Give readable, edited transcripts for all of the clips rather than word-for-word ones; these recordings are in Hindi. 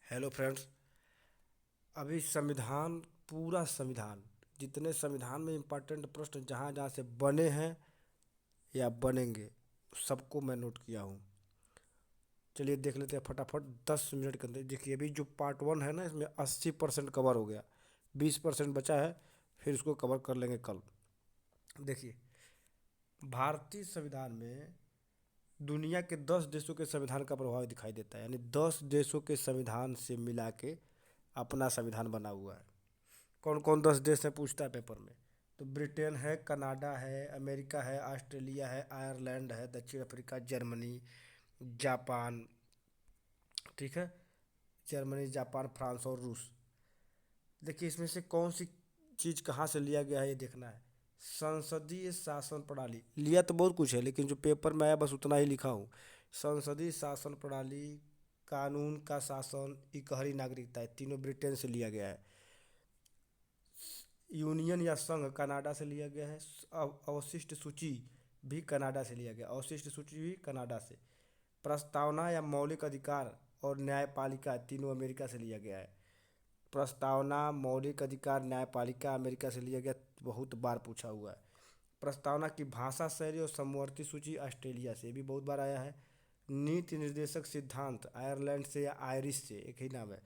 Hello friends. अभी संविधान, पूरा संविधान, जितने संविधान में इम्पोर्टेंट प्रश्न जहाँ जहाँ से बने हैं या बनेंगे, सबको मैं नोट किया हूँ। चलिए देख लेते हैं फटाफट 10 मिनट के अंदर। देखिए अभी जो पार्ट 1 है ना, इसमें 80% कवर हो गया, 20% बचा है, फिर उसको कवर कर लेंगे कल। देखिए, भारतीय संविधान में दुनिया के 10 देशों के संविधान का प्रभाव दिखाई देता है, यानी 10 देशों के संविधान से मिला के अपना संविधान बना हुआ है। कौन कौन 10 देश है पूछता है पेपर में। तो ब्रिटेन है, कनाडा है, अमेरिका है, ऑस्ट्रेलिया है, आयरलैंड है, दक्षिण अफ्रीका, जर्मनी, जापान। ठीक है, जर्मनी, जापान, फ्रांस और रूस। देखिए इसमें से कौन सी चीज़ कहाँ से लिया गया है ये देखना है। संसदीय शासन प्रणाली लिया तो बहुत कुछ है, लेकिन जो पेपर में आया बस उतना ही लिखा हूँ। संसदीय शासन प्रणाली, कानून का शासन, इकहरी नागरिकता, है तीनों ब्रिटेन से लिया गया है। यूनियन या संघ कनाडा से लिया गया है। अवशिष्ट सूची भी कनाडा से लिया गया, अवशिष्ट सूची भी कनाडा से। प्रस्तावना या मौलिक अधिकार और न्यायपालिका तीनों अमेरिका से लिया गया है। प्रस्तावना, मौलिक अधिकार, न्यायपालिका अमेरिका से लिया गया, बहुत बार पूछा हुआ है। प्रस्तावना की भाषा, शैली और समवर्ती सूची ऑस्ट्रेलिया से भी बहुत बार आया है। नीति निर्देशक सिद्धांत आयरलैंड से या आयरिश से, एक ही नाम है,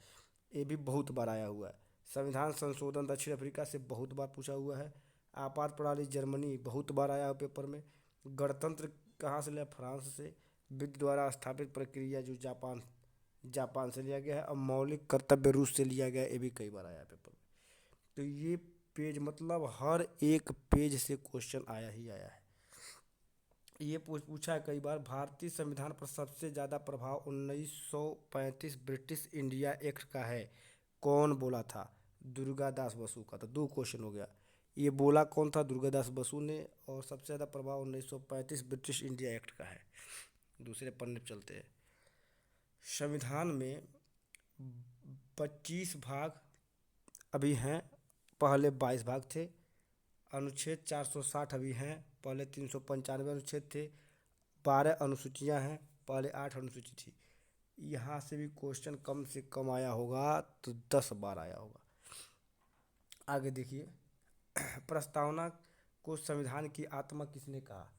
ये भी बहुत बार आया हुआ है। संविधान संशोधन दक्षिण अफ्रीका से बहुत बार पूछा हुआ है। आपात प्रणाली जर्मनी बहुत बार आया है पेपर में। गणतंत्र कहाँ से लिया, फ्रांस से। विधि द्वारा स्थापित प्रक्रिया जो जापान जापान से लिया गया है। और मौलिक कर्तव्य रूस से लिया गया है, ये भी कई बार आया है पेपर में। तो ये पेज मतलब हर एक पेज से क्वेश्चन आया ही आया है। ये पूछा है कई बार, भारतीय संविधान पर सबसे ज़्यादा प्रभाव 1935 ब्रिटिश इंडिया एक्ट का है, कौन बोला था? दुर्गादास बसु का। तो दो क्वेश्चन हो गया। ये बोला कौन था? दुर्गादास बसु ने। और सबसे ज़्यादा प्रभाव 1935 ब्रिटिश इंडिया एक्ट का है। दूसरे पन्ने पर चलते हैं। संविधान में 25 भाग अभी हैं, पहले 22 भाग थे। अनुच्छेद 460 अभी हैं, पहले 395 अनुच्छेद थे। 12 अनुसूचियाँ हैं, पहले 8 अनुसूची थी। यहाँ से भी क्वेश्चन कम से कम आया होगा तो 10 बार आया होगा। आगे देखिए, प्रस्तावना को संविधान की आत्मा किसने कहा?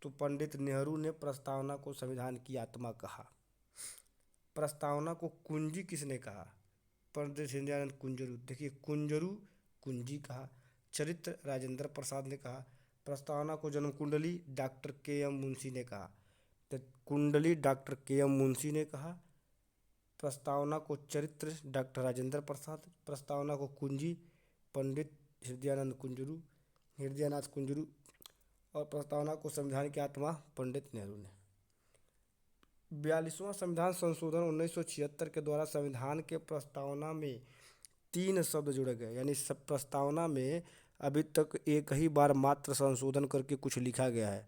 तो पंडित नेहरू ने प्रस्तावना को संविधान की आत्मा कहा। प्रस्तावना को कुंजी किसने कहा? पंडित हृदयानंद कुंजरू। देखिए, कुंजरू कुंजी कहा। चरित्र राजेंद्र प्रसाद ने कहा। प्रस्तावना को जन्म कुंडली डॉक्टर के एम मुंशी ने कहा। तो कुंडली डॉक्टर के एम मुंशी ने कहा। प्रस्तावना को चरित्र डॉक्टर राजेंद्र प्रसाद। प्रस्तावना को कुंजी पंडित हृदयनाथ कुंजरू। और प्रस्तावना को संविधान की आत्मा पंडित नेहरू ने। 42वां संविधान संशोधन 1976 के द्वारा संविधान के प्रस्तावना में 3 शब्द जोड़े गए, यानी सब प्रस्तावना में अभी तक एक ही बार मात्र संशोधन करके कुछ लिखा गया है।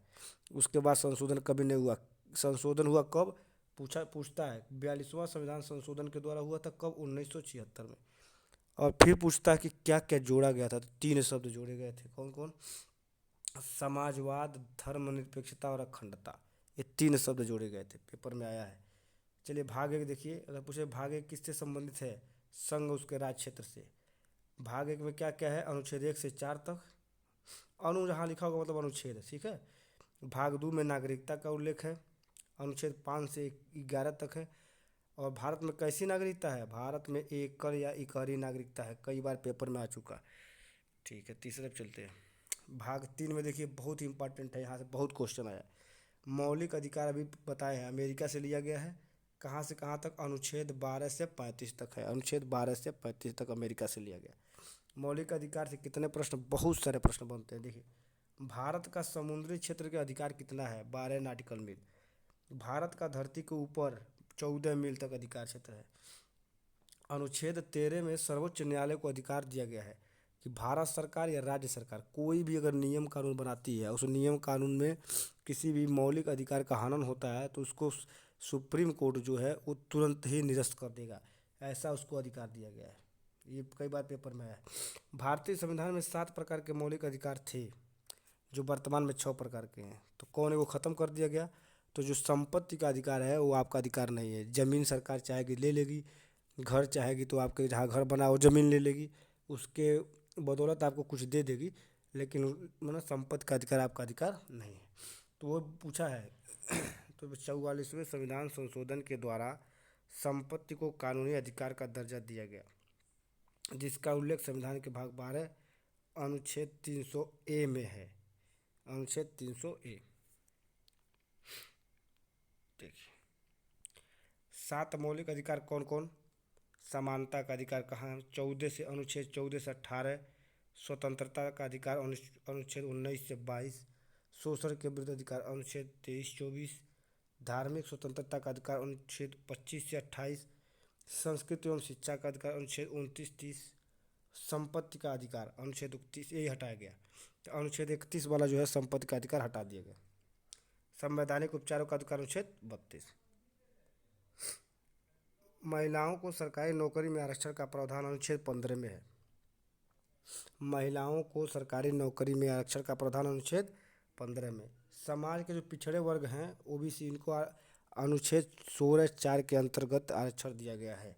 उसके बाद संशोधन कभी नहीं हुआ। संशोधन हुआ कब? पूछता है 42वां संविधान संशोधन के द्वारा हुआ था कब? 1976 में। और फिर पूछता है कि क्या क्या जोड़ा गया था, तो 3 शब्द जोड़े गए थे। कौन कौन? समाजवाद, धर्मनिरपेक्षता और अखंडता, ये 3 शब्द जोड़े गए थे, पेपर में आया है। चलिए भाग 1 देखिए। अगर पूछे भाग 1 किससे संबंधित है? संघ उसके राज्य क्षेत्र से। भाग 1 में क्या क्या है? अनुच्छेद 1 से 4 तक। अनु जहाँ लिखा होगा मतलब अनुच्छेद, ठीक है। भाग 2 में नागरिकता का उल्लेख है, अनुच्छेद 5 से 11 तक है। और भारत में कैसी नागरिकता है? भारत में एकल या इकहरी नागरिकता है, कई बार पेपर में आ चुका। ठीक है, तीसरे पे चलते हैं। भाग 3 में देखिए बहुत ही इंपॉर्टेंट है, यहाँ से बहुत क्वेश्चन आया। मौलिक अधिकार अभी बताए हैं, अमेरिका से लिया गया है। कहाँ से कहाँ तक? अनुच्छेद 12 से 35 तक है, अनुच्छेद 12 से 35 तक अमेरिका से लिया गया। मौलिक अधिकार से कितने प्रश्न? बहुत सारे प्रश्न बनते हैं। देखिए, भारत का समुद्री क्षेत्र के अधिकार कितना है? 12 नॉटिकल मील। भारत का धरती के ऊपर 14 मील तक अधिकार क्षेत्र है। अनुच्छेद 13 में सर्वोच्च न्यायालय को अधिकार दिया गया है कि भारत सरकार या राज्य सरकार कोई भी अगर नियम कानून बनाती है, उस नियम कानून में किसी भी मौलिक अधिकार का हनन होता है तो उसको सुप्रीम कोर्ट जो है वो तुरंत ही निरस्त कर देगा, ऐसा उसको अधिकार दिया गया है। ये कई बार पेपर में है। भारतीय संविधान में 7 प्रकार के मौलिक अधिकार थे, जो वर्तमान में 6 प्रकार के हैं। तो कौन है वो ख़त्म कर दिया गया? तो जो संपत्ति का अधिकार है वो आपका अधिकार नहीं है, ज़मीन सरकार चाहेगी ले लेगी, घर चाहेगी तो आपके जहाँ घर बना वो ज़मीन ले लेगी, उसके बदौलत आपको कुछ दे देगी, लेकिन मतलब संपत्ति का अधिकार आपका अधिकार नहीं है। तो वो पूछा है तो 44वें संविधान संशोधन के द्वारा संपत्ति को कानूनी अधिकार का दर्जा दिया गया, जिसका उल्लेख संविधान के भाग 12 अनुच्छेद 300 ए में है। अनुच्छेद 300 ए। देखिए, 7 मौलिक अधिकार कौन कौन? समानता का अधिकार कहाँ? 14 से अनुच्छेद 14 से 18। स्वतंत्रता का अधिकार अनुच्छेद 19 से 22। शोषण के विरुद्ध अधिकार अनुच्छेद 23-24। धार्मिक स्वतंत्रता का अधिकार अनुच्छेद 25 से 28। संस्कृति एवं शिक्षा का अधिकार अनुच्छेद 29-30। संपत्ति का अधिकार अनुच्छेद 31, यही हटाया गया। तो अनुच्छेद 31 वाला जो है संपत्ति का अधिकार हटा दिया गया। संवैधानिक उपचारों का अधिकार अनुच्छेद 32। महिलाओं को सरकारी नौकरी में आरक्षण का प्रावधान अनुच्छेद 15 में है। महिलाओं को सरकारी नौकरी में आरक्षण का प्रावधान अनुच्छेद 15 में। समाज के जो पिछड़े वर्ग हैं ओबीसी, इनको अनुच्छेद 16(4) के अंतर्गत आरक्षण दिया गया है।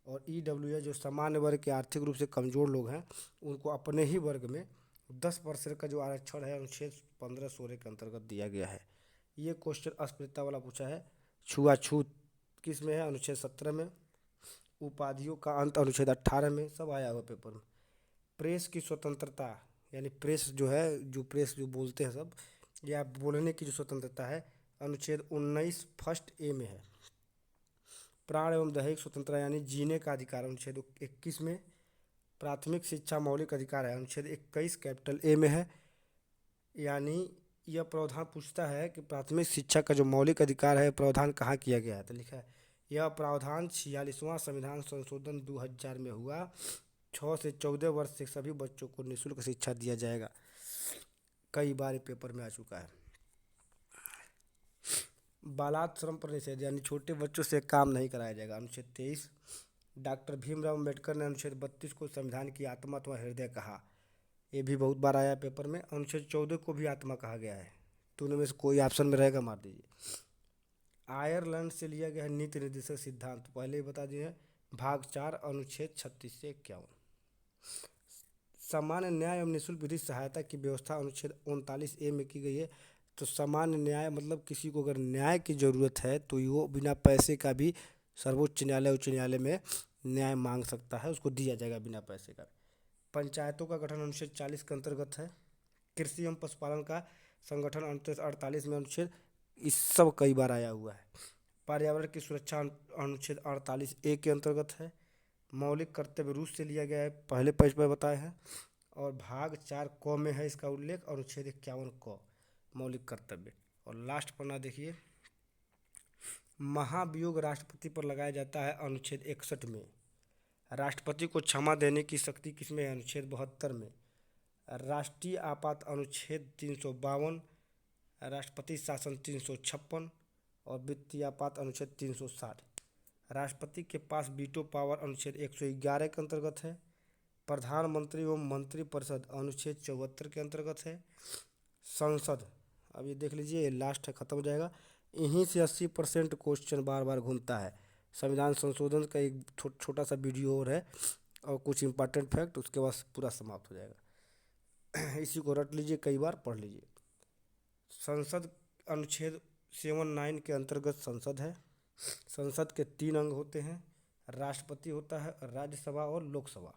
और ईडब्ल्यूएस जो सामान्य वर्ग के आर्थिक रूप से कमज़ोर लोग हैं, उनको अपने ही वर्ग में 10% का जो आरक्षण है अनुच्छेद 15-16 के अंतर्गत दिया गया है। ये क्वेश्चन अस्पृश्यता वाला पूछा है। छुआछूत किस में है? अनुच्छेद 17 में। उपाधियों का अंत अनुच्छेद 18 में। सब आया हुआ पेपर में। प्रेस की स्वतंत्रता, यानी प्रेस जो है, जो प्रेस जो बोलते हैं सब, या बोलने की जो स्वतंत्रता है अनुच्छेद 19 फर्स्ट ए में है। प्राण एवं दैहिक स्वतंत्रता यानी जीने का अधिकार अनुच्छेद 21 में। प्राथमिक शिक्षा मौलिक अधिकार है अनुच्छेद 21 कैपिटल ए में है। यानी यह प्रावधान पूछता है कि प्राथमिक शिक्षा का जो मौलिक अधिकार है प्रावधान कहाँ किया गया है, तो लिखा है यह प्रावधान 46वां संविधान संशोधन 2000 में हुआ। 6 से 14 वर्ष से सभी बच्चों को निःशुल्क शिक्षा दिया जाएगा। कई बार पेपर में आ चुका है। बालाश्रम पर निषेध, यानी छोटे बच्चों से काम नहीं कराया जाएगा अनुच्छेद 23। डॉक्टर भीमराव अम्बेडकर ने अनुच्छेद 32 को संविधान की आत्मा अथवा हृदय कहा। ये भी बहुत बार आया पेपर में। अनुच्छेद 14 को भी आत्मा कहा गया है। तो उनमें से कोई ऑप्शन में रहेगा, मार दीजिए। आयरलैंड से लिया गया है नीति निर्देशक सिद्धांत, पहले ही बता दिए हैं। भाग 4 अनुच्छेद 36 से 51। सामान्य न्याय एवं निःशुल्क विधिक सहायता की व्यवस्था अनुच्छेद 39 ए में की गई है। तो सामान्य न्याय मतलब किसी को अगर न्याय की ज़रूरत है तो वो बिना पैसे का भी सर्वोच्च न्यायालय उच्च न्यायालय में न्याय मांग सकता है, उसको दिया जाएगा बिना पैसे का। पंचायतों का गठन अनुच्छेद 40 के अंतर्गत है। कृषि एवं पशुपालन का संगठन अनुच्छेद 48 में अनुच्छेद, इस सब कई बार आया हुआ है। पर्यावरण की सुरक्षा अनुच्छेद 48 ए के अंतर्गत है। मौलिक कर्तव्य रूस से लिया गया है, पहले पेज पर बताए हैं। और भाग 4 क में है इसका उल्लेख, अनुच्छेद 51 क मौलिक कर्तव्य। और लास्ट पन्ना देखिए, महाभियोग राष्ट्रपति पर लगाया जाता है अनुच्छेद 61 में। राष्ट्रपति को क्षमा देने की शक्ति किसमें है? अनुच्छेद 72 में। राष्ट्रीय आपात अनुच्छेद 352। राष्ट्रपति शासन 356। और वित्तीय आपात अनुच्छेद 360। राष्ट्रपति के पास वीटो पावर अनुच्छेद 111 के अंतर्गत है। प्रधानमंत्री एवं मंत्रिपरिषद अनुच्छेद 74 के अंतर्गत है। संसद, अब ये देख लीजिए, ये लास्ट है, खत्म हो जाएगा। यहीं से 80% क्वेश्चन बार बार घूमता है। संविधान संशोधन का एक छोटा सा वीडियो और है और कुछ इंपॉर्टेंट फैक्ट, उसके बाद पूरा समाप्त हो जाएगा। इसी को रट लीजिए, कई बार पढ़ लीजिए। संसद अनुच्छेद 79 के अंतर्गत संसद है। संसद के 3 अंग होते हैं, राष्ट्रपति होता है, राज्यसभा और लोकसभा।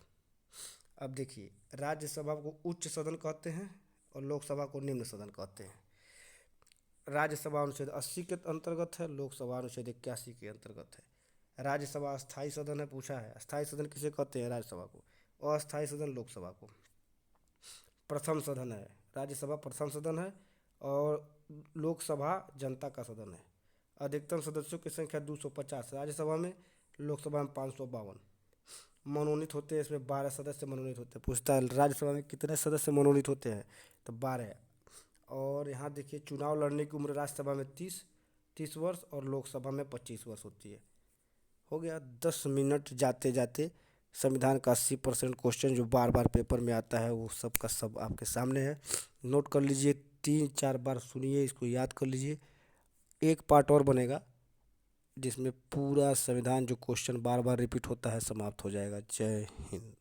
अब देखिए, राज्यसभा को उच्च सदन कहते हैं और लोकसभा को निम्न सदन कहते हैं। राज्यसभा अनुच्छेद 80 के अंतर्गत है, लोकसभा अनुच्छेद 81 के अंतर्गत है। राज्यसभा अस्थायी सदन है, पूछा है अस्थायी सदन किसे कहते हैं? राज्यसभा को। अस्थायी सदन लोकसभा को। प्रथम सदन है, राज्यसभा प्रथम सदन है और लोकसभा जनता का सदन है। अधिकतम सदस्यों की संख्या 250 राज्यसभा में, लोकसभा में 552। मनोनीत होते हैं, इसमें 12 सदस्य मनोनीत होते हैं। पूछता है राज्यसभा में कितने सदस्य मनोनीत होते हैं? तो 12। और यहाँ देखिए, चुनाव लड़ने की उम्र राज्यसभा में 30 वर्ष और लोकसभा में 25 वर्ष होती है। हो गया 10 मिनट जाते जाते। संविधान का 80% क्वेश्चन जो बार बार पेपर में आता है वो सब का सब आपके सामने है। नोट कर लीजिए, 3-4 बार सुनिए, इसको याद कर लीजिए। एक पार्ट और बनेगा, जिसमें पूरा संविधान जो क्वेश्चन बार बार रिपीट होता है समाप्त हो जाएगा। जय हिंद।